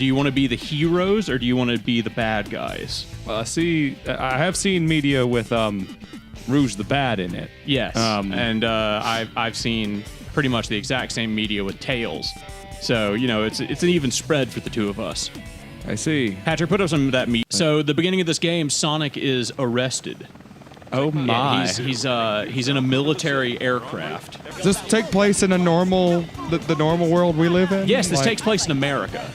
Do you want to be the heroes or do you want to be the bad guys? I have seen media with Rouge the Bad in it. Yes, and I've seen pretty much the exact same media with Tails. So, you know, it's an even spread for the two of us. I see. Patrick, put up some of that meat. So, the beginning of this game, Sonic is arrested. Oh my! He's in a military aircraft. Does this take place in a normal, the normal world we live in? Yes, this takes place in America.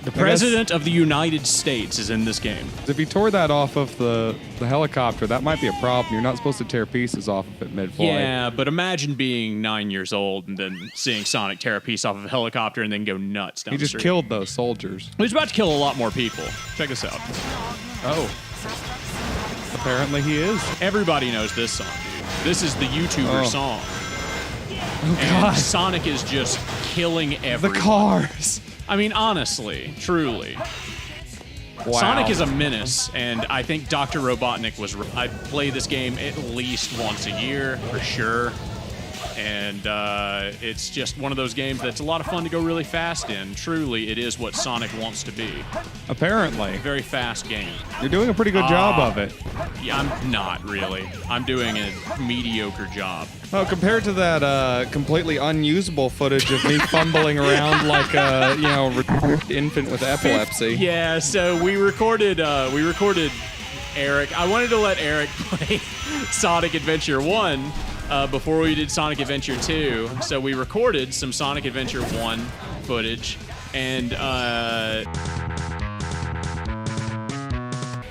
The President of the United States is in this game. If you tore that off of the helicopter, that might be a problem. You're not supposed to tear pieces off of it mid-flight. Yeah, but imagine being 9 years old and then seeing Sonic tear a piece off of a helicopter and then go nuts down the street. He just killed those soldiers. He's about to kill a lot more people. Check this out. Oh. Apparently he is. Everybody knows this song, dude. This is the YouTuber song. Oh, God. And Sonic is just killing everyone. The cars. I mean, honestly, truly. Wow. Sonic is a menace, and I think Dr. Robotnik was... I play this game at least once a year, for sure. And it's just one of those games that's a lot of fun to go really fast in. Truly, it is what Sonic wants to be. Apparently. Very fast game. You're doing a pretty good job of it. Yeah, I'm not really. I'm doing a mediocre job. Well, compared to that completely unusable footage of me fumbling around like a, infant with epilepsy. Yeah, so we recorded Eric. I wanted to let Eric play Sonic Adventure 1 before we did Sonic Adventure 2. So we recorded some Sonic Adventure 1 footage, and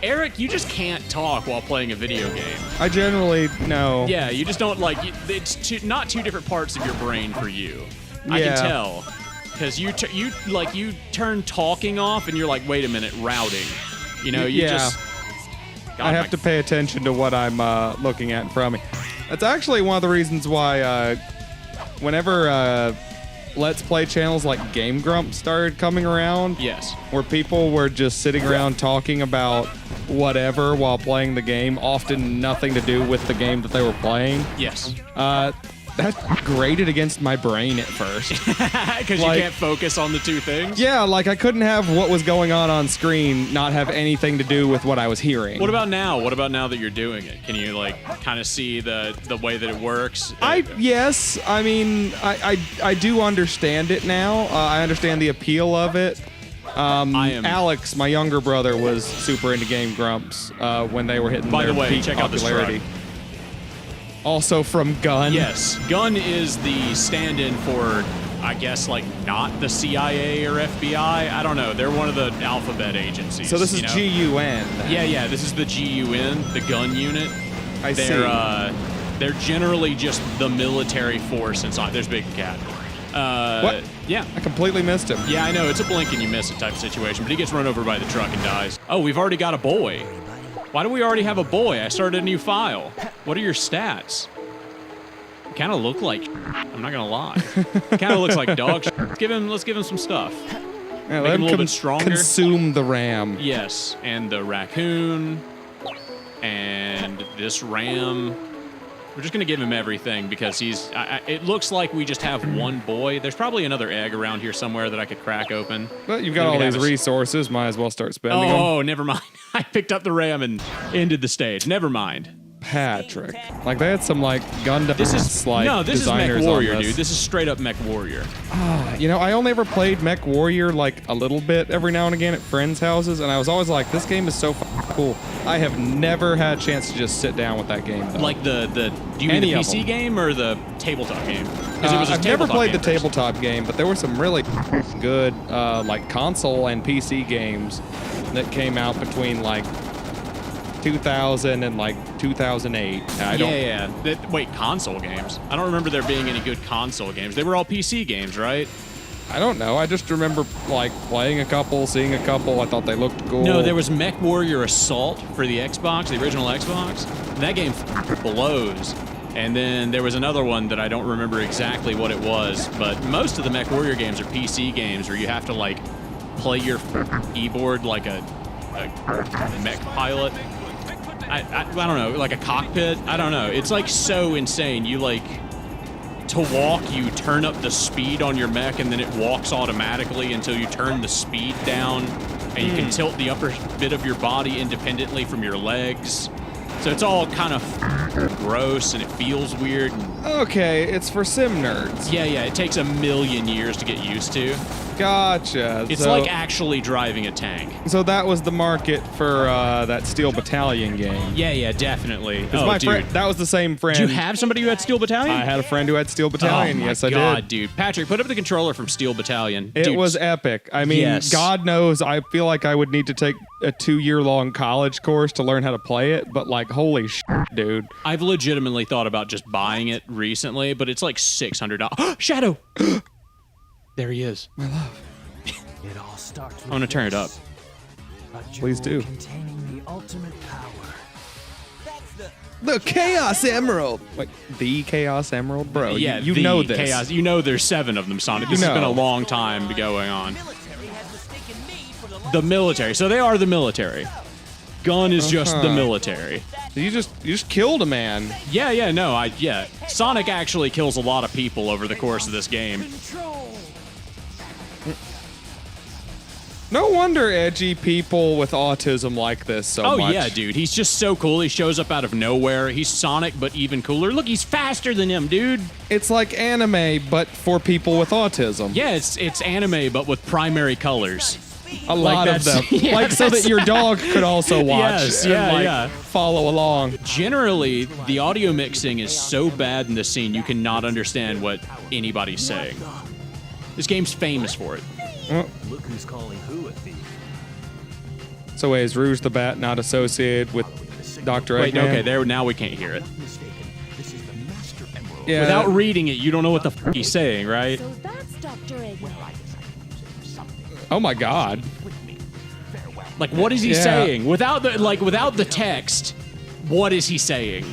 Eric, you just can't talk while playing a video game. I generally no. Yeah, you just don't like. It's not two different parts of your brain for you. I can tell, because you turn talking off and you're like, wait a minute, routing. You know, you just. God, I have to pay attention to what I'm looking at in front of me. That's actually one of the reasons why whenever Let's Play channels like Game Grumps started coming around. Yes. Where people were just sitting around talking about whatever while playing the game, often nothing to do with the game that they were playing. Yes. That grated against my brain at first. Because you can't focus on the two things? Yeah, like I couldn't have what was going on screen not have anything to do with what I was hearing. What about now? What about now that you're doing it? Can you kind of see the way that it works? Yes. I mean, I do understand it now. I understand the appeal of it. Alex, my younger brother, was super into Game Grumps when they were hitting their peak check popularity. Out this Also from Gun. Yes, Gun is the stand-in for, I guess, not the CIA or FBI. I don't know. They're one of the alphabet agencies. So this is GUN. Yeah. This is the GUN, the Gun Unit. I see. They're generally just the military force inside. There's Big Cat. What? Yeah. I completely missed him. Yeah, I know. It's a blink and you miss it type of situation, but he gets run over by the truck and dies. Oh, we've already got a boy. Why do we already have a boy? I started a new file. What are your stats? Kind of look like... I'm not gonna lie. Kind of looks like dog shit. Let's give him some stuff. Yeah, Make him a little bit stronger. Consume the ram. Yes, and the raccoon, and this ram. We're just gonna give him everything because he's... it looks like we just have one boy. There's probably another egg around here somewhere that I could crack open. But you've got all these resources. Might as well start spending them. Oh, never mind. I picked up the ram and ended the stage. Never mind. Patrick. They had some Gundam this is Mech Warrior, dude. This is straight up Mech Warrior. I only ever played Mech Warrior a little bit every now and again at friends' houses, and I was always like, this game is so cool. I have never had a chance to just sit down with that game, though. Do you mean the PC game or the tabletop game? I've never played the tabletop game, but there were some really good console and PC games that came out between 2000 and 2008. Wait, console games? I don't remember there being any good console games. They were all PC games, right? I don't know. I just remember playing a couple, seeing a couple. I thought they looked cool. No, there was Mech Warrior Assault for the Xbox, the original Xbox. That game blows. And then there was another one that I don't remember exactly what it was, but most of the Mech Warrior games are PC games where you have to play your keyboard like a mech pilot. I don't know, like a cockpit. I don't know. It's so insane. You to walk, you turn up the speed on your mech, and then it walks automatically until you turn the speed down, and you can tilt the upper bit of your body independently from your legs. So it's all kind of gross, and it feels weird. Okay, it's for sim nerds. Yeah, it takes a million years to get used to. Gotcha. It's like actually driving a tank. So that was the market for that Steel Battalion game. Yeah, definitely. Oh, my friend, that was the same friend. Did you have somebody who had Steel Battalion? I had a friend who had Steel Battalion. Oh yes, I did. God, dude. Patrick, put up the controller from Steel Battalion. It was epic. I mean, yes. God knows, I feel like I would need to take a 2-year-long college course to learn how to play it, but like, holy shit, dude. I've legitimately thought about just buying it recently, but it's like $600. Shadow! There he is. My love. It all starts I'm gonna turn it up. Please do. Containing the ultimate power. The Chaos Emerald. Like, the Chaos Emerald? Bro, Yeah, you the know this. Chaos. You know there's 7 of them, Sonic. This has been a long time going on. The military. So they are the military. Gun is just the military. You just killed a man. Yeah, no, Sonic actually kills a lot of people over the course of this game. No wonder edgy people with autism like this so much. Oh, yeah, dude. He's just so cool. He shows up out of nowhere. He's Sonic, but even cooler. Look, he's faster than him, dude. It's like anime, but for people with autism. Yeah, it's anime, but with primary colors. A lot of them. Yeah, like, so that your dog could also watch Yes, and follow along. Generally, the audio mixing is so bad in this scene, you cannot understand what anybody's saying. This game's famous for it. Look who's calling who a thief. So wait, is Rouge the Bat not associated with Dr. Wait, Eggman? okay, now we can't hear it. Mistaken. This is the Master Emerald. Yeah. Without reading it, you don't know what the f he's saying, right? So that's Dr. Eggman. Oh my God. Like, what is he Yeah. saying? Without the text, what is he saying?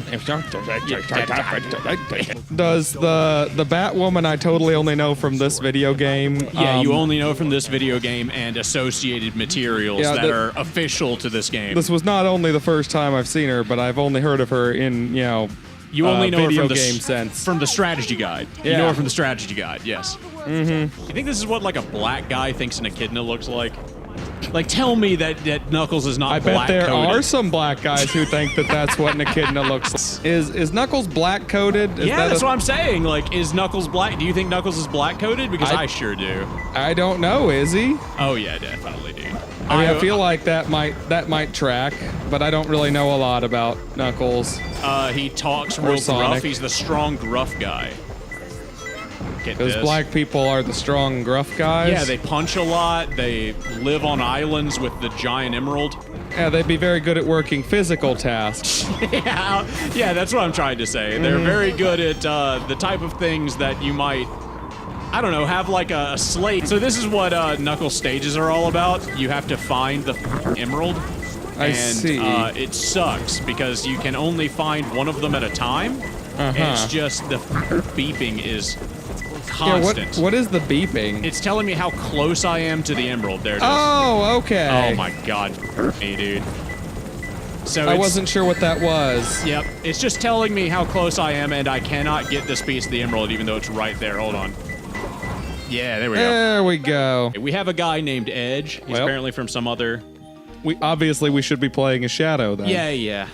Does the Batwoman I totally only know from this video game? Yeah, you only know from this video game and associated materials Yeah, that are official to this game. This was not only the first time I've seen her, but I've only heard of her in, You only know her video from the game sense. from the strategy guide. You Yeah. know her from the strategy guide. Yes. Mm-hmm. You think this is what like a black guy thinks an echidna looks like? Like, tell me that Knuckles is not I bet there black-coded. are some black guys who think that that's what an echidna looks like. Is Knuckles black coated? Yeah, that's what I'm saying. Like, is Knuckles black? Do you think Knuckles is black coded? Because I sure do. I don't know. Is he? Oh yeah, definitely, dude. I mean, I feel like that might track, but I don't really know a lot about Knuckles. He talks real Sonic. gruff. He's the strong, gruff guy. Get Because this. black people are the strong, gruff guys. Yeah, they punch a lot. They live on islands with the giant emerald. Yeah, they'd be very good at working physical tasks. yeah, that's what I'm trying to say. They're very good at the type of things that you might, I don't know, have like a slate. So this is what Knuckles stages are all about. You have to find the emerald. I see. It sucks because you can only find one of them at a time. And it's just the beeping is constant. What is the beeping? It's telling me how close I am to the emerald. There it is. Oh, okay. Oh my god, me, dude. So I wasn't sure what that was. Yep, it's just telling me how close I am, and I cannot get this piece of the emerald, even though it's right there. Hold on. Yeah, there we go. There we go. We have a guy named Edge. He's apparently from some other. We should be playing a Shadow then. Yeah.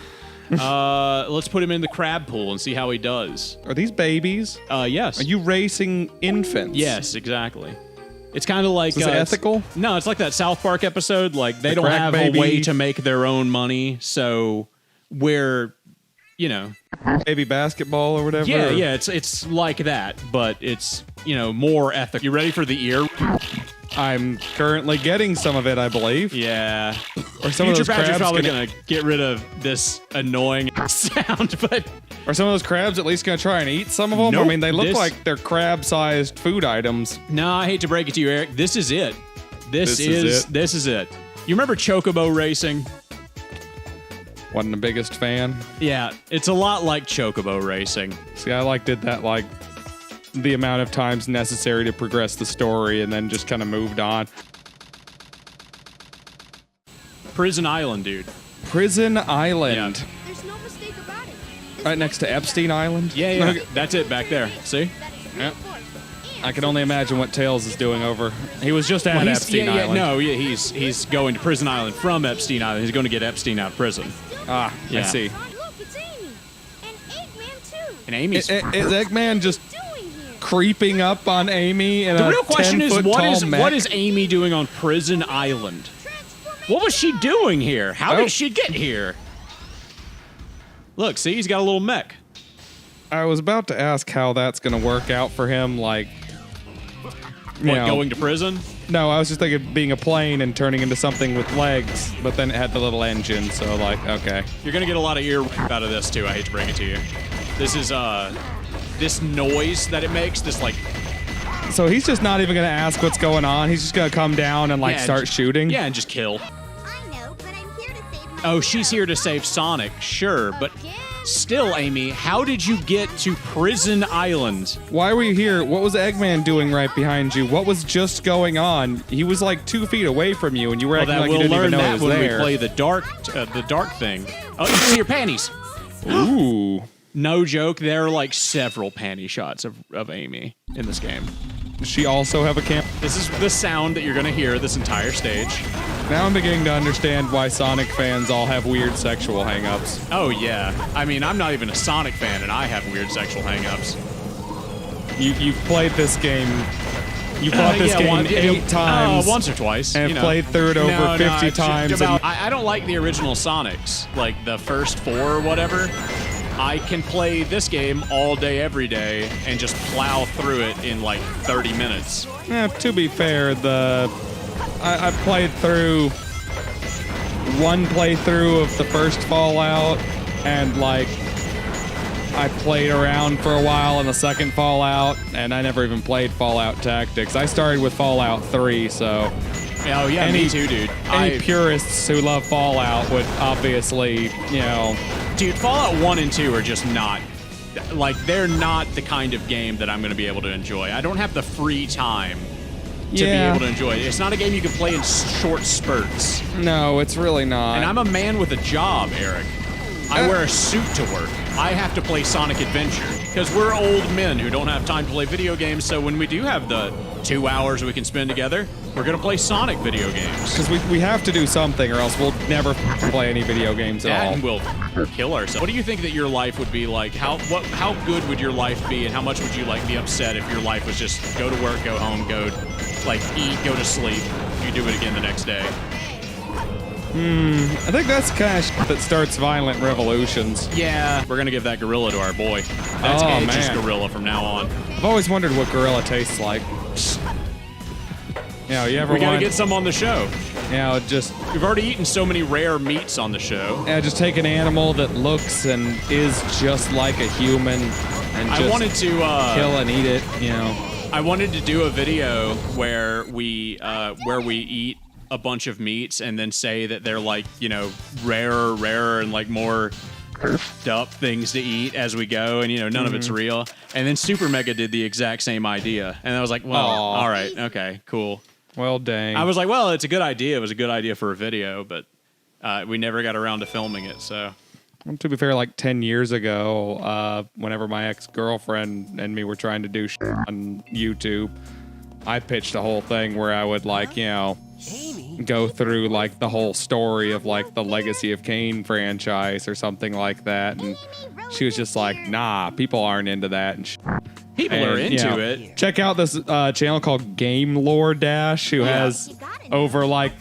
Let's put him in the crab pool and see how he does. Are these babies? Yes. Are you racing infants? Yes, exactly. It's kind of like Is it ethical? No, it's like that South Park episode. Like they The don't crack have baby. a way to make their own money, so we're, Baby basketball or whatever? yeah. It's like that, but it's more ethical. You ready for the ear? I'm currently getting some of it, I believe. Yeah. Or some of Future those Badger's crabs probably gonna get rid of this annoying sound, but Are some of those crabs at least going to try and eat some of them? Nope. I mean, they look This- like they're crab-sized food items. no, I hate to break it to you, Eric. This is it. This This is it. You remember Chocobo racing? Wasn't the biggest fan. Yeah, it's a lot like Chocobo racing. See, I did that the amount of times necessary to progress the story and then just kind of moved on. Prison Island, dude. Prison Island. There's no mistake about it. Right next to Epstein Island? Yeah. Okay. That's it back there. See? Yep. I can only imagine what Tails is doing over. He was just at Epstein Island. He's going to Prison Island from Epstein Island. He's going to get Epstein out of prison. Ah, Yeah. I see. Oh, look, it's Amy. And Eggman, too. And Amy's. Is Eggman just Doing here? creeping up on Amy in The a real question is, 10-foot tall mech? what is Amy doing on Prison Island? What was she doing here? How did she get here? Look, see, he's got a little mech. I was about to ask how that's going to work out for him, like... What, going to prison? No, I was just thinking being a plane and turning into something with legs, but then it had the little engine, so like, okay. You're gonna get a lot of ear out of this too. I hate to bring it to you. This is this noise that it makes. This like. So he's just not even gonna ask what's going on. He's just gonna come down and like Yeah, start shooting. Yeah, and just kill. I know, but I'm here to save my Oh, she's here to save Sonic, sure, but still, Amy, how did you get to Prison Island? Why were you here? What was Eggman doing right behind you? What was just going on? He was like 2 feet away from you, and you were Well, acting that like we'll you didn't learn even know he that was when there. we play the dark thing. Oh, you see your panties. Ooh. No joke, there are like several panty shots of Amy in this game. Does she also have a camp? This is the sound that you're gonna hear this entire stage. Now I'm beginning to understand why Sonic fans all have weird sexual hang-ups. Oh yeah, I mean I'm not even a Sonic fan and I have weird sexual hang-ups. You've played this game. You bought this game 8 times. Once or twice. And you know. played through it over 50 times. I don't like the original Sonics, like the first 4 or whatever. I can play this game all day, every day, and just plow through it in like 30 minutes. To be fair, I played through one playthrough of the first Fallout, and like I played around for a while in the second Fallout, and I never even played Fallout Tactics. I started with Fallout 3, so Oh yeah, me too, dude. any purists who love Fallout would obviously, Dude, Fallout 1 and 2 are just not, like, they're not the kind of game that I'm going to be able to enjoy. I don't have the free time to be able to enjoy it. It's not a game you can play in short spurts. No, it's really not. And I'm a man with a job, Eric. I wear a suit to work. I have to play Sonic Adventure because we're old men who don't have time to play video games. So when we do have the 2 hours we can spend together, we're going to play Sonic video games. Because we have to do something or else we'll never play any video games at all. And we'll kill ourselves. What do you think that your life would be like? How good would your life be, and how much would you like be upset if your life was just go to work, go home, go like eat, go to sleep, you do it again the next day? I think that's the kind of shit that starts violent revolutions. Yeah, we're gonna give that gorilla to our boy. That's Edge's gorilla from now on. I've always wondered what gorilla tastes like. You ever We gotta want? get some on the show. Just We've already eaten so many rare meats on the show. just take an animal that looks and is just like a human, and just I wanted to kill and eat it. I wanted to do a video where we eat a bunch of meats and then say that they're like, rarer and like more earthed up things to eat as we go, and none of it's real. And then Super Mega did the exact same idea, and I was like, well, all right, okay, cool. Well, dang. I was like, well, it's a good idea. It was a good idea for a video, but we never got around to filming it. So, to be fair, like 10 years ago, whenever my ex-girlfriend and me were trying to do shit on YouTube, I pitched a whole thing where I would like, go through like the whole story of like the Legacy of Kain franchise or something like that, and she was just like, nah, people aren't into that and people are into it. Check out this channel called Game Lore Dash, who has over like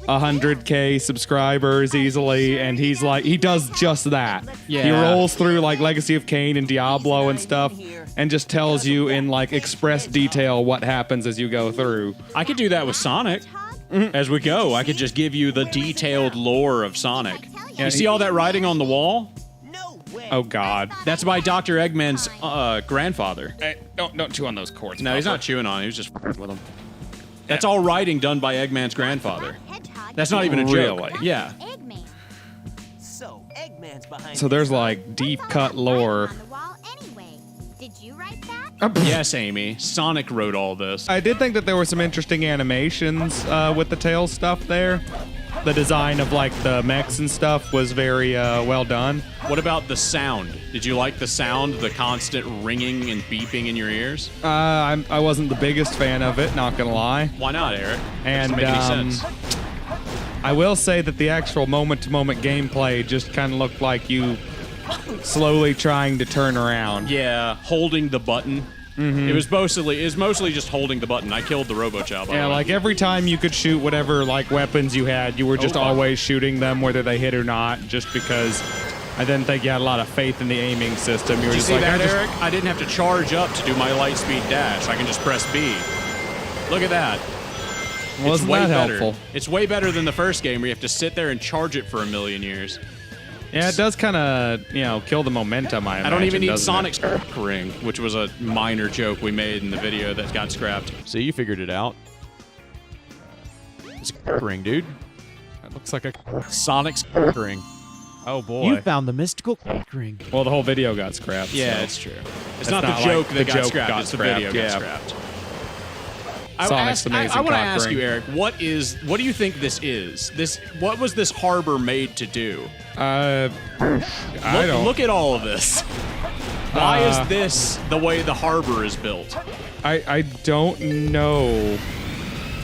100K subscribers easily, and he's like, he does just that. Yeah. He rolls through like Legacy of Kain and Diablo and stuff, and just tells you in like express detail what happens as you go through. I could do that with Sonic. As we go, I could just give you the detailed lore of Sonic. You see all that writing on the wall? Oh God, That's by Dr. Eggman's grandfather. hey, don't chew on those cords. No, he's not chewing on it. He was just with them. That's all writing done by Eggman's grandfather. That's not even a joke. Really? Yeah. Eggman. So, Eggman's behind. So there's like deep cut lore. On the wall anyway. Did you write that? Yes, Amy. Sonic wrote all this. I did think that there were some interesting animations with the Tails stuff there. the design of like the mechs and stuff was very well done. What about the sound? Did you like the sound, the constant ringing and beeping in your ears? I wasn't the biggest fan of it, not gonna lie. Why not, Eric? And Doesn't make any sense. I will say that the actual moment-to-moment gameplay just kind of looked like you slowly trying to turn around. Yeah, holding the button. It was mostly just holding the button. I killed the RoboChow. Yeah, like every time you could shoot whatever like weapons you had, you were just always shooting them whether they hit or not, just because I didn't think you had a lot of faith in the aiming system. You were Did you just see like, that, Eric? I didn't have to charge up to do my light speed dash. I can just press B. Look at that. Wasn't that helpful? It's way better than the first game where you have to sit there and charge it for a million years. Yeah, it does kind of, kill the momentum, I imagine. I don't even need Sonic's Sonic's ring, which was a minor joke we made in the video that got scrapped. So you figured it out. It's a ring, dude. That looks like a Sonic's ring. Oh boy. You found the mystical ring. Well, the whole video got scrapped. Yeah, so. it's true. It's That's not not the joke like that the got joke scrapped. got It's the scrapped, video yeah. got scrapped. Sonic's amazing I want to cock ask ring. you, Eric, what do you think this is? What was this harbor made to do? I don't. Look at all of this. Why is this the way the harbor is built? I don't know.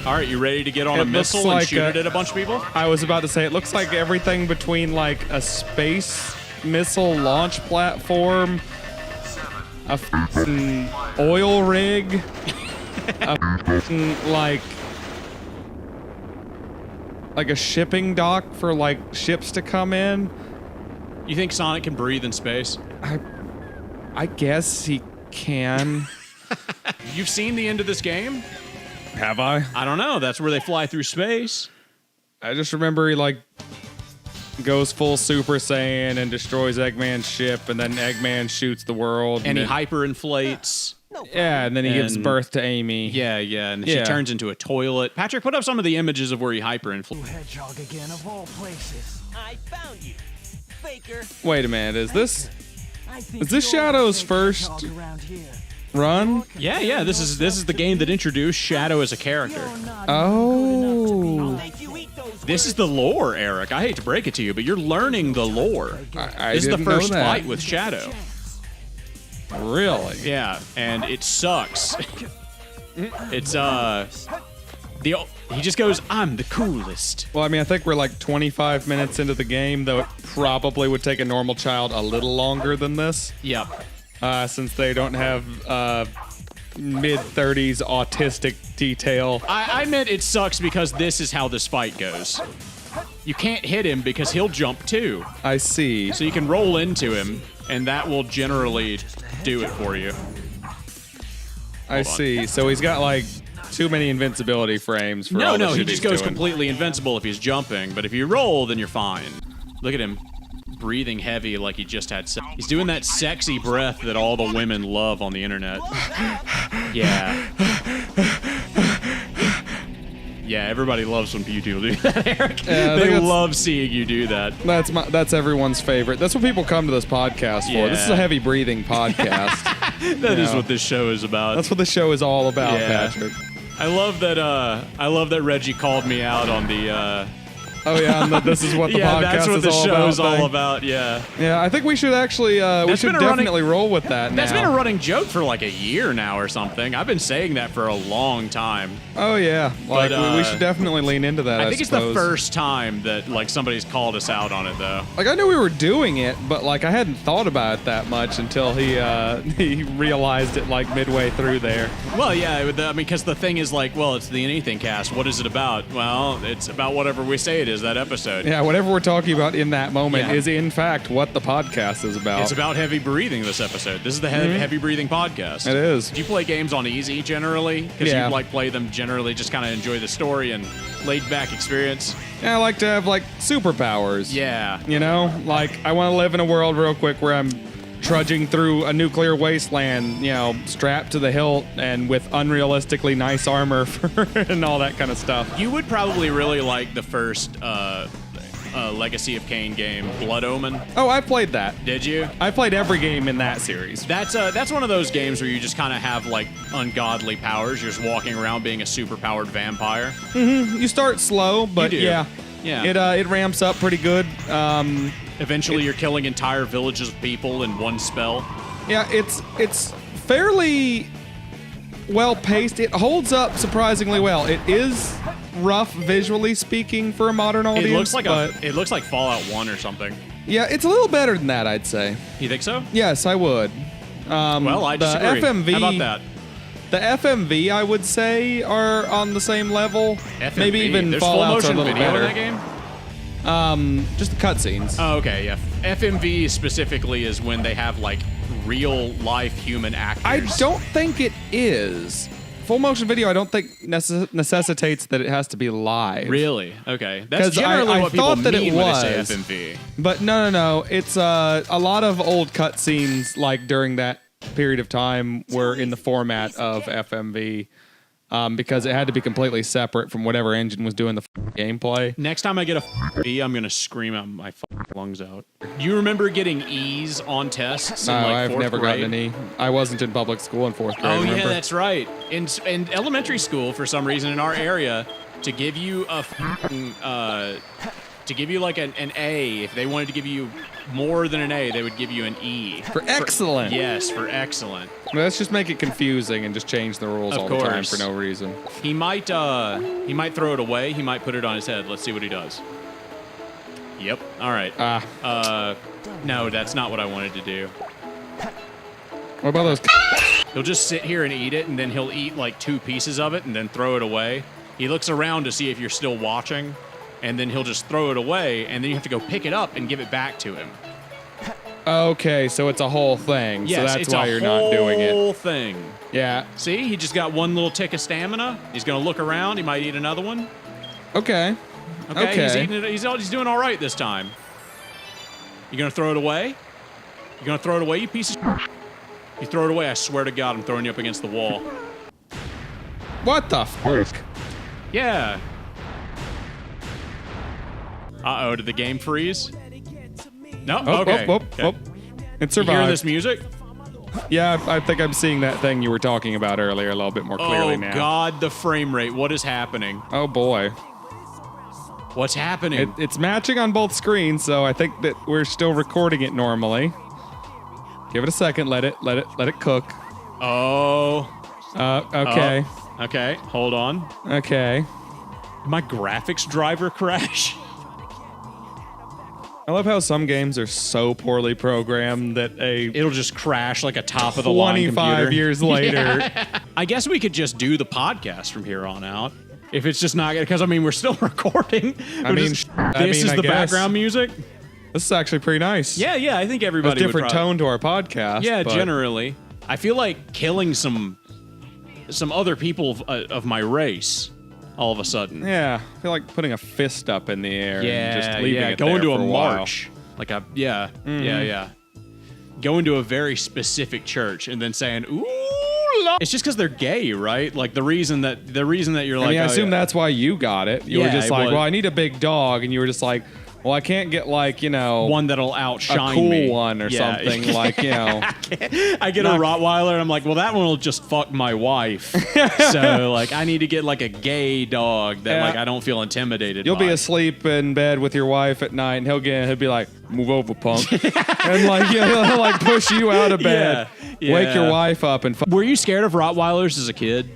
All right, you ready to get on It a looks missile and like shoot it at a bunch of people? I was about to say, it looks like everything between like a space missile launch platform, a f***ing oil rig, a f***ing, like a shipping dock for like ships to come in. You think Sonic can breathe in space? I guess he can. You've seen the end of this game? Have I? I don't know. That's where they fly through space. I just remember he like goes full Super Saiyan and destroys Eggman's ship, and then Eggman shoots the world. And he then, hyperinflates. yeah, and then he gives birth to Amy. Yeah, and she Yeah. turns into a toilet. Patrick, put up some of the images of where he hyperinflates. Hedgehog again of all places. I found you, Faker. Wait a minute, is this I think Is this you're Shadow's the first- hedgehog around here. run? Yeah. This is the game that introduced Shadow as a character. You're not Oh, Make you eat those. This is the lore, Eric. I hate to break it to you, but you're learning the lore. I This is the didn't know first that. fight with Shadow. Really? Yeah, and it sucks. It's he just goes, "I'm the coolest." Well, I mean, I think we're like 25 minutes into the game, though it probably would take a normal child a little longer than this, Yep. since they don't have mid-30s autistic detail. I meant it sucks because this is how this fight goes. You can't hit him because he'll jump too. I see. So you can roll into him, and that will generally do it for you. I see. So he's got like too many invincibility frames for all the No, shit he just he's goes doing. completely invincible if he's jumping, but if you roll, then you're fine. Look at him breathing heavy like he just had sex. He's doing that sexy breath that all the women love on the internet. Yeah. Yeah, everybody loves when you do that, Eric. Yeah, I think they that's- love seeing you do that. That's everyone's favorite. That's what people come to this podcast for. This is Yeah. a heavy breathing podcast. That is Yeah. what this show is about. That's what the show is all about, Yeah. Patrick. I love that Reggie called me out on the Oh yeah, and this is what the yeah, podcast that's what is the all show's about. all thing. about. Yeah. Yeah, I think we should actually we should been a running- definitely roll with that That's now. been a running joke for like a year now or something. I've been saying that for a long time. Oh yeah, like But, we should definitely lean into that. I think it's the suppose. first time that like somebody's called us out on it though. Like I knew we were doing it, but like I hadn't thought about it that much until he he realized it like midway through there. Well, yeah, I mean, because the thing is like, well, it's the Anything Cast. What is it about? Well, it's about whatever we say it is that episode. Yeah, whatever we're talking about in that moment Yeah. is in fact what the podcast is about. It's about heavy breathing this episode. This is the heavy breathing podcast. It is. Do you play games on easy generally? Because Yeah. you like play them generally, just kind of enjoy the story and laid back experience. Yeah, I like to have like superpowers. Yeah. You know, like I want to live in a world real quick where I'm trudging through a nuclear wasteland, you know, strapped to the hilt and with unrealistically nice armor and all that kind of stuff. You would probably really like the first Legacy of Kain game, Blood Omen. Oh, I played that. Did you? I played every game in that series. That's one of those games where you just kind of have like ungodly powers. You're just walking around being a super powered vampire. You start slow, but You do. yeah. Yeah. It ramps up pretty good. Eventually, you're killing entire villages of people in one spell. Yeah, it's fairly well paced. It holds up surprisingly well. It is rough visually speaking for a modern audience. It looks like Fallout 1 or something. Yeah, it's a little better than that, I'd say. You think so? Yes, I would. Well, I disagree. The FMV, How about that? The FMV, I would say, are on the same level. FMV. Maybe even There's full Fallout's a motion little video better. in that game? Just the cutscenes. Oh, okay, yeah. FMV specifically is when they have like real life human actors. I don't think it is. Full motion video, I don't think necessitates that it has to be live. Really? Okay. That's 'Cause generally I what people thought that it mean when they say was. FMV. But no. It's a lot of old cutscenes, like during that period of time, were in the format of FMV. Because it had to be completely separate from whatever engine was doing the gameplay. Next time I get a V, I'm gonna scream out my lungs out. Do you remember getting E's on tests? No, In like I've fourth never grade? gotten any. I wasn't in public school in fourth grade. Oh remember? yeah, that's right. In elementary school, for some reason in our area, to give you to give you like an A, if they wanted to give you more than an A, they would give you an E. For excellent. Yes, for excellent. Let's just make it confusing and just change the rules Of all the time course. for no reason. He might throw it away. He might put it on his head. Let's see what he does. Yep. All right. No, that's not what I wanted to do. What about those? He'll just sit here and eat it, and then he'll eat like 2 pieces of it and then throw it away. He looks around to see if you're still watching, and then he'll just throw it away, and then you have to go pick it up and give it back to him. Okay, so it's a whole thing. Yes, so that's it's why a you're not doing it. whole thing. Yeah. See, he just got 1 little tick of stamina. He's gonna look around. He might eat another one. Okay. Okay, he's eating it. He's doing all right this time. You gonna throw it away? You gonna throw it away, you piece of shit? You throw it away, I swear to God, I'm throwing you up against the wall. What the fuck? Yeah. Uh-oh, did the game freeze? No? Okay. Okay. It You survived. hear this music? Yeah, I think I'm seeing that thing you were talking about earlier a little bit more clearly Oh, now. God, the frame rate. What is happening? Oh boy. What's happening? It's matching on both screens, so I think that we're still recording it normally. Give it a second. Let it cook. Oh. Okay. Okay, hold on. Okay. Did my graphics driver crash? I love how some games are so poorly programmed that It'll just crash like a top of the line computer. 25 years later. I guess we could just do the podcast from here on out. If it's just not, because I mean, we're still recording. This I is the guess. background music. This is actually pretty nice. Yeah, I think everybody A would different probably- tone to our podcast. Yeah, but generally. I feel like killing some other people of my race all of a sudden. Yeah, I feel like putting a fist up in the air and just Yeah, leaving yeah. it Going there to a for while. march. Like a, yeah. Going to a very specific church and then saying, ooh, Lord. It's just because they're gay, right? Like the reason that you're like, I mean, I oh, assume yeah. that's why you got it. You were Yeah, just it like, was. well, I need a big dog, and you were just like, well, I can't get like, one that'll outshine a cool me. one or Yeah. something like, I get a Rottweiler and I'm like, well, that one will just fuck my wife. So like, I need to get like a gay dog that Yeah. like I don't feel intimidated. You'll by. be asleep in bed with your wife at night, and he'll be like, "Move over, punk," and like he'll like push you out of bed, Yeah. wake your Yeah. wife up, and. Were you scared of Rottweilers as a kid?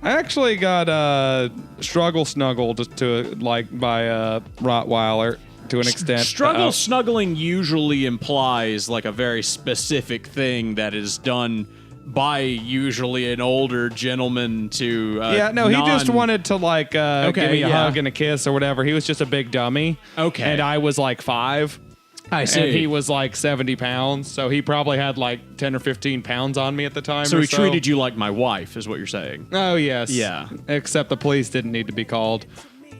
I actually got struggle snuggled to like by a Rottweiler to an extent. Struggle snuggling usually implies like a very specific thing that is done by usually an older gentleman to Yeah, no, he just wanted to like give me a yeah. hug and a kiss or whatever. He was just a big dummy. Okay. And I was like 5. I see. And he was like 70 pounds, so he probably had like 10 or 15 pounds on me at the time. So or he treated you like my wife, is what you're saying. Oh yes. Yeah. Except the police didn't need to be called.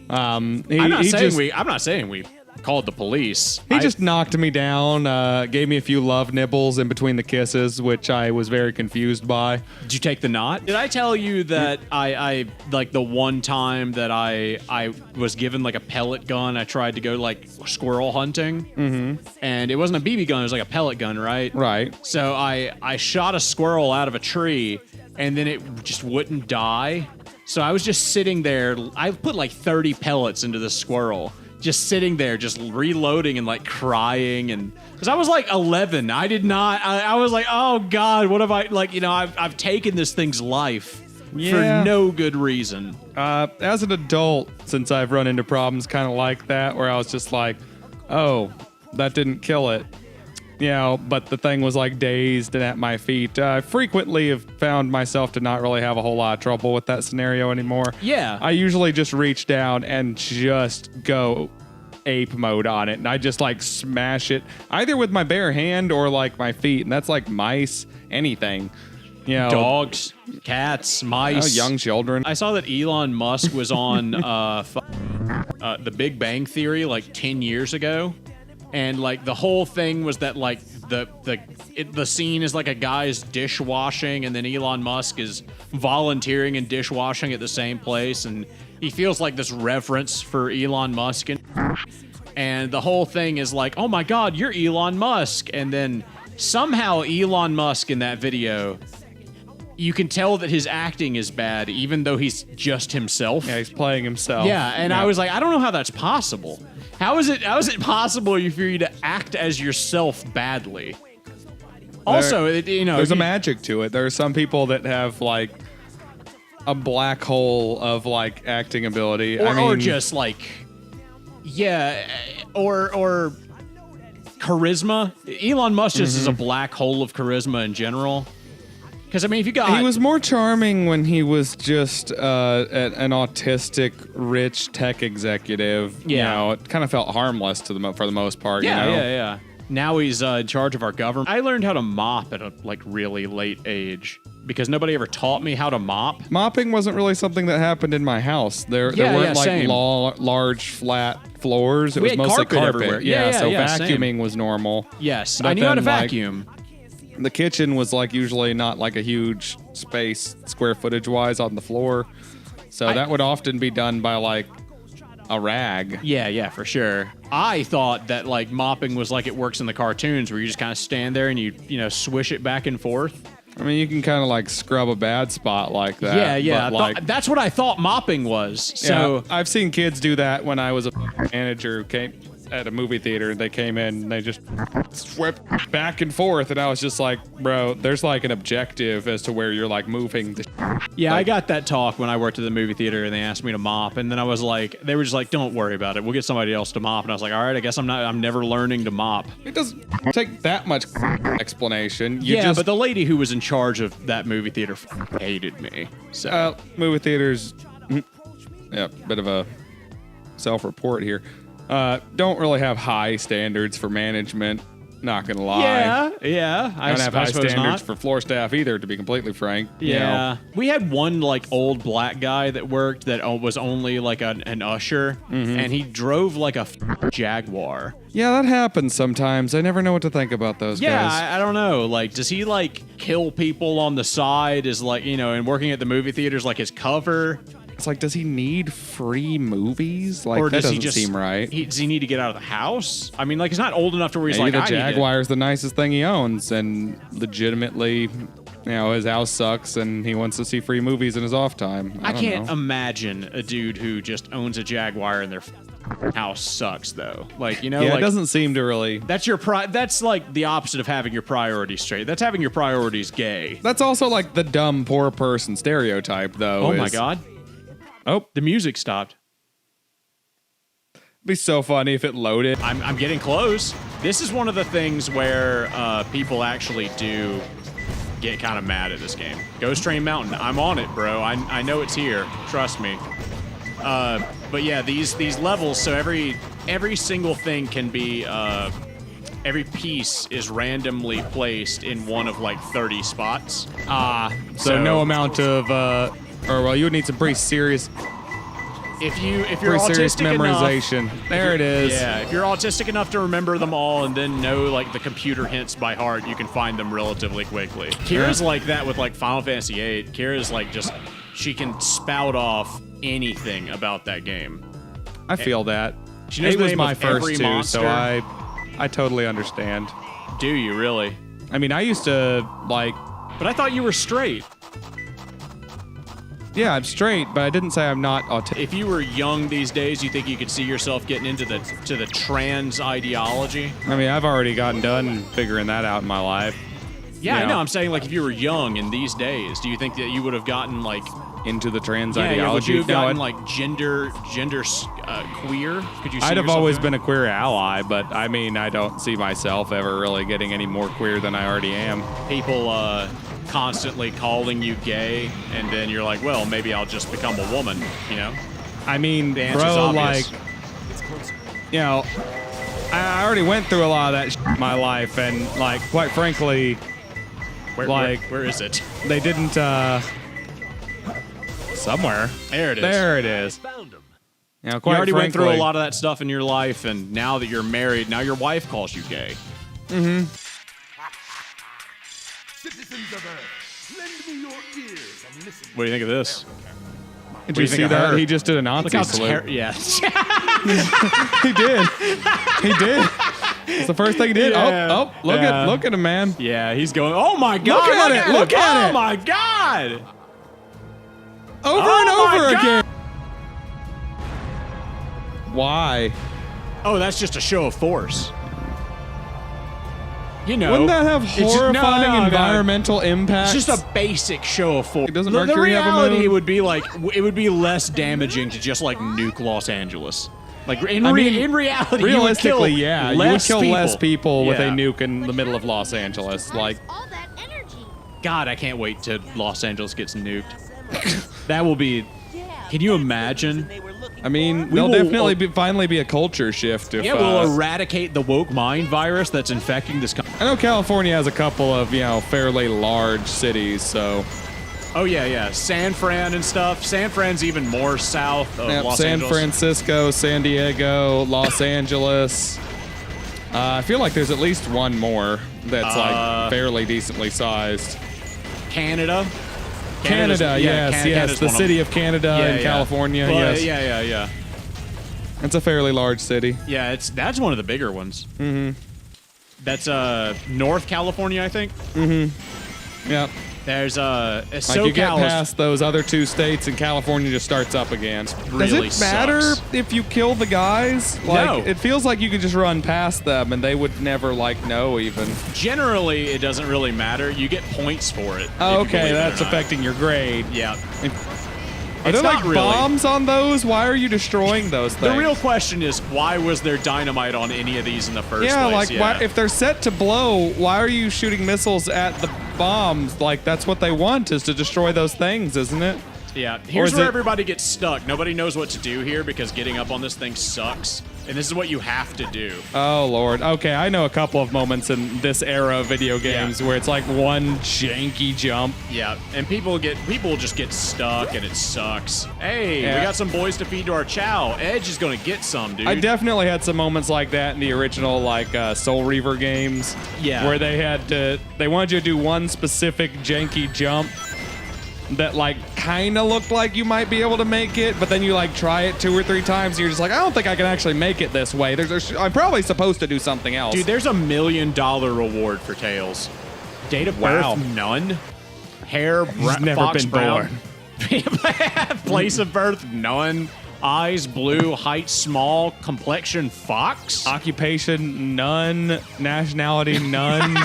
I'm not saying we called the police. He just knocked me down, gave me a few love nibbles in between the kisses, which I was very confused by. Did you take the knot? Did I tell you that I like the one time that I was given like a pellet gun? I tried to go like squirrel hunting, and it wasn't a BB gun; it was like a pellet gun, right? Right. So I shot a squirrel out of a tree, and then it just wouldn't die. So I was just sitting there. I put like 30 pellets into the squirrel. just sitting there, just reloading and like crying, and because I was like 11, I did not. I was like, oh God, what have I like? You know, I've taken this thing's life Yeah. for no good reason. As an adult, since I've run into problems kind of like that, where I was just like, oh, that didn't kill it. You know, but the thing was like dazed and at my feet. I frequently have found myself to not really have a whole lot of trouble with that scenario anymore. Yeah. I usually just reach down and just go ape mode on it. And I just like smash it either with my bare hand or like my feet. And that's like mice, anything. You know, Dogs, cats, mice, young children. I saw that Elon Musk was on The Big Bang Theory like 10 years ago. And like the whole thing was that like the scene is like a guy's dishwashing, and then Elon Musk is volunteering and dishwashing at the same place, and he feels like this reverence for Elon Musk, and the whole thing is like, oh my God, you're Elon Musk, and then somehow Elon Musk in that video, you can tell that his acting is bad, even though he's just himself. Yeah, he's playing himself. Yeah, and I was like, I don't know how that's possible. How is it possible for you to act as yourself badly? Also, you know, there's a magic to it. There are some people that have like a black hole of like acting ability, or just like, yeah, or charisma. Elon Musk just is a black hole of charisma in general. Because I mean, if you got, he was more charming when he was just an autistic, rich tech executive. Yeah. You know, it kind of felt harmless to for the most part. yeah, you know? yeah. Now he's in charge of our government. I learned how to mop at a like really late age because nobody ever taught me how to mop. Mopping wasn't really something that happened in my house. There Yeah, weren't yeah, like same. large flat floors. It We was had mostly carpet carpet. everywhere. Yeah, Yeah, so yeah, vacuuming same. was normal. Yes, But I knew how to then, like, vacuum. The kitchen was like usually not like a huge space square footage wise on the floor. So that would often be done by like a rag. Yeah, for sure. I thought that like mopping was like it works in the cartoons where you just kind of stand there and you know, swish it back and forth. I mean, you can kind of like scrub a bad spot like that. Yeah. But, like, That's what I thought mopping was. So yeah, I've seen kids do that when I was a manager who came at a movie theater. They came in and they just swept back and forth. And I was just like, bro, there's like an objective as to where you're like moving. yeah, I got that talk when I worked at the movie theater and they asked me to mop. And then I was like, they were just like, don't worry about it. We'll get somebody else to mop. And I was like, all right, I guess I'm never learning to mop. It doesn't take that much explanation. You Yeah, just, but the lady who was in charge of that movie theater hated me. So movie theaters, yeah, bit of a self-report here. Don't really have high standards for management. Not gonna lie. yeah. I don't have high suppose standards not. for floor staff either, to be completely frank. You know? Yeah, we had one like old black guy that worked that was only like an usher, and he drove like a Jaguar. Yeah, that happens sometimes. I never know what to think about those Yeah, guys. I don't know. Like, does he like kill people on the side? Is like, you know, and working at the movie theaters like his cover? It's like, does he need free movies? Like, Or that does doesn't he just seem right. Does he need to get out of the house? I mean, like, he's not old enough to where he's Maybe like, the I need to- Jaguar's the nicest thing he owns, and legitimately, you know, his house sucks, and he wants to see free movies in his off time. I don't can't know. imagine a dude who just owns a Jaguar and their house sucks, though. Like, you know, Yeah, like, it doesn't seem to really. that's your That's like the opposite of having your priorities straight. That's having your priorities gay. That's also like the dumb poor person stereotype, though. Oh my is- God. Oh, The music stopped. it'd be so funny if it loaded. I'm getting close. This is one of the things where people actually do get kind of mad at this game. Ghost Train Mountain. I'm on it, bro. I know it's here. Trust me. But yeah, these levels. So every single thing can be. Every piece is randomly placed in one of like 30 spots. So no amount of, or well, you would need some pretty serious, If you're pretty serious autistic enough, memorization. There it is. yeah, if you're autistic enough to remember them all and then know like the computer hints by heart, you can find them relatively quickly. Kira's like that with like Final Fantasy VIII. Kira's like just she can spout off anything about that game. I feel that. She knows It the was name my of first every two, monster. so I totally understand. Do you really? I mean, I used to like. But I thought you were straight. yeah, I'm straight, but I didn't say I'm not autistic. If you were young these days, you think you could see yourself getting into the trans ideology? I mean, I've already gotten done figuring that out in my life. Yeah, You I know? know. I'm saying, like, if you were young in these days, do you think that you would have gotten, like... Into the trans Yeah, would ideology. you have No, gotten, I'd- like, gender queer? Could you see I'd have yourself always doing- been a queer ally, but I mean, I don't see myself ever really getting any more queer than I already am. People constantly calling you gay, and then you're like, well, maybe I'll just become a woman, you know? I mean, The answer's bro, obvious. like, you know, I already went through a lot of that in my life, and like, quite frankly, Where is it? they didn't. Somewhere. There it is. There it is. Found him. You know, You quite already went through a frankly- lot of that stuff in your life, and now that you're married, now your wife calls you gay. Citizens of Earth, lend me your ears and listen. What do you think of this? Did do you you think see of that? her? He just did a Look Nazi how salute. yeah. He did. He did. It's the first thing he did. Yeah. Oh, look Yeah. at him, man. Yeah, he's going, oh my God. Look at it, look at Oh it. my God. Over Oh and my over God. again. Why? Oh, that's just a show of force. You know. Wouldn't that have it's just- horrifying no. environmental impacts? It's just a basic show of force. Doesn't The Mercury have a reality moon? would be like it would be less damaging to just like nuke Los Angeles. Like in I mean, in reality, realistically, you would kill yeah, you would less kill less people with a Yeah. nuke in the middle of Los Angeles. Like, all that energy. God, I can't wait till Los Angeles gets nuked. That will be. Can you imagine? I mean, We there'll will- definitely finally be a culture shift. If, Yeah, we'll eradicate the woke mind virus that's infecting this country. I know California has a couple of, fairly large cities, so Oh yeah, San Fran and stuff. San Fran's even more south of Yep, Los San Angeles. Francisco, San Diego, Los Angeles. I feel like there's at least one more that's like fairly decently sized. Canada. Canada, yes, Canada's the one city of Canada Yeah, in yeah. California, But, yes. Yeah. It's a fairly large city. Yeah, that's one of the bigger ones. Mm-hmm. That's North California, I think. Yep. There's Like you get SoCal. past those other two states and California just starts up again. Really Does it matter sucks. if you kill the guys? Like, No. it feels like you could just run past them and they would never know even. Generally, it doesn't really matter. You get points for it. Oh, if you okay, believe it or that's not. affecting your grade. Yeah. Are there not like really. bombs on those? Why are you destroying those things? The real question is, why was there dynamite on any of these in the first Yeah, place? like why, if they're set to blow, why are you shooting missiles at the bombs? Like that's what they want is to destroy those things, isn't it? Yeah, here's is where it- everybody gets stuck. Nobody knows what to do here because getting up on this thing sucks. And this is what you have to do. Oh Lord. Okay, I know a couple of moments in this era of video games where it's like one janky jump. Yeah, and people just get stuck and it sucks. Hey, Yeah. we got some boys to feed to our chow. Edge is gonna get some, dude. I definitely had some moments like that in the original Soul Reaver games. Yeah. Where they wanted you to do one specific janky jump that kind of looked like you might be able to make it, but then you try it 2 or 3 times and you're just like, I don't think I can actually make it this way. I'm probably supposed to do something else. Dude, there's $1 million reward for Tails. Date of birth, Wow. none. Hair, never fox been brown. Place of birth, none. Eyes, blue. Height, small. Complexion, fox. Occupation, none. Nationality, none.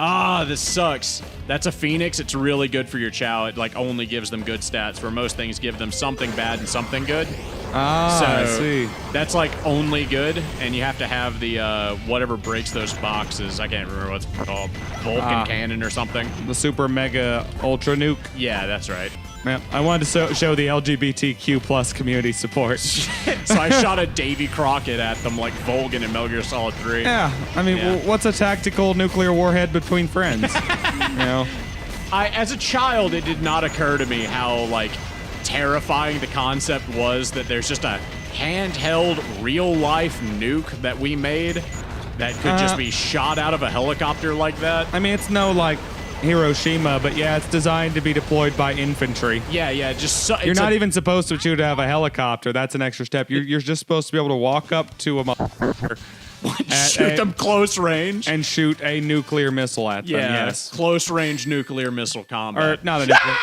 Ah, this sucks. That's a phoenix. It's really good for your chow. It only gives them good stats. Where most things give them something bad and something good. I So see. that's only good, and you have to have the whatever breaks those boxes. I can't remember what's called, Vulcan cannon or something. The super mega ultra nuke. Yeah, that's right. Yeah, I wanted to show the LGBTQ plus community support. So I shot a Davy Crockett at them like Volgan in Metal Gear Solid 3. Yeah, I mean, Yeah. what's a tactical nuclear warhead between friends? As a child, it did not occur to me how terrifying the concept was that there's just a handheld real life nuke that we made that could just be shot out of a helicopter like that. I mean, it's no Hiroshima, but yeah, it's designed to be deployed by infantry. Yeah, just so, You're not even supposed to shoot out of a helicopter. That's an extra step. You're just supposed to be able to walk up to a motherfucker shoot them close range. and shoot a nuclear missile at them. Yeah, Yes. close range nuclear missile combat. Or not a nuclear.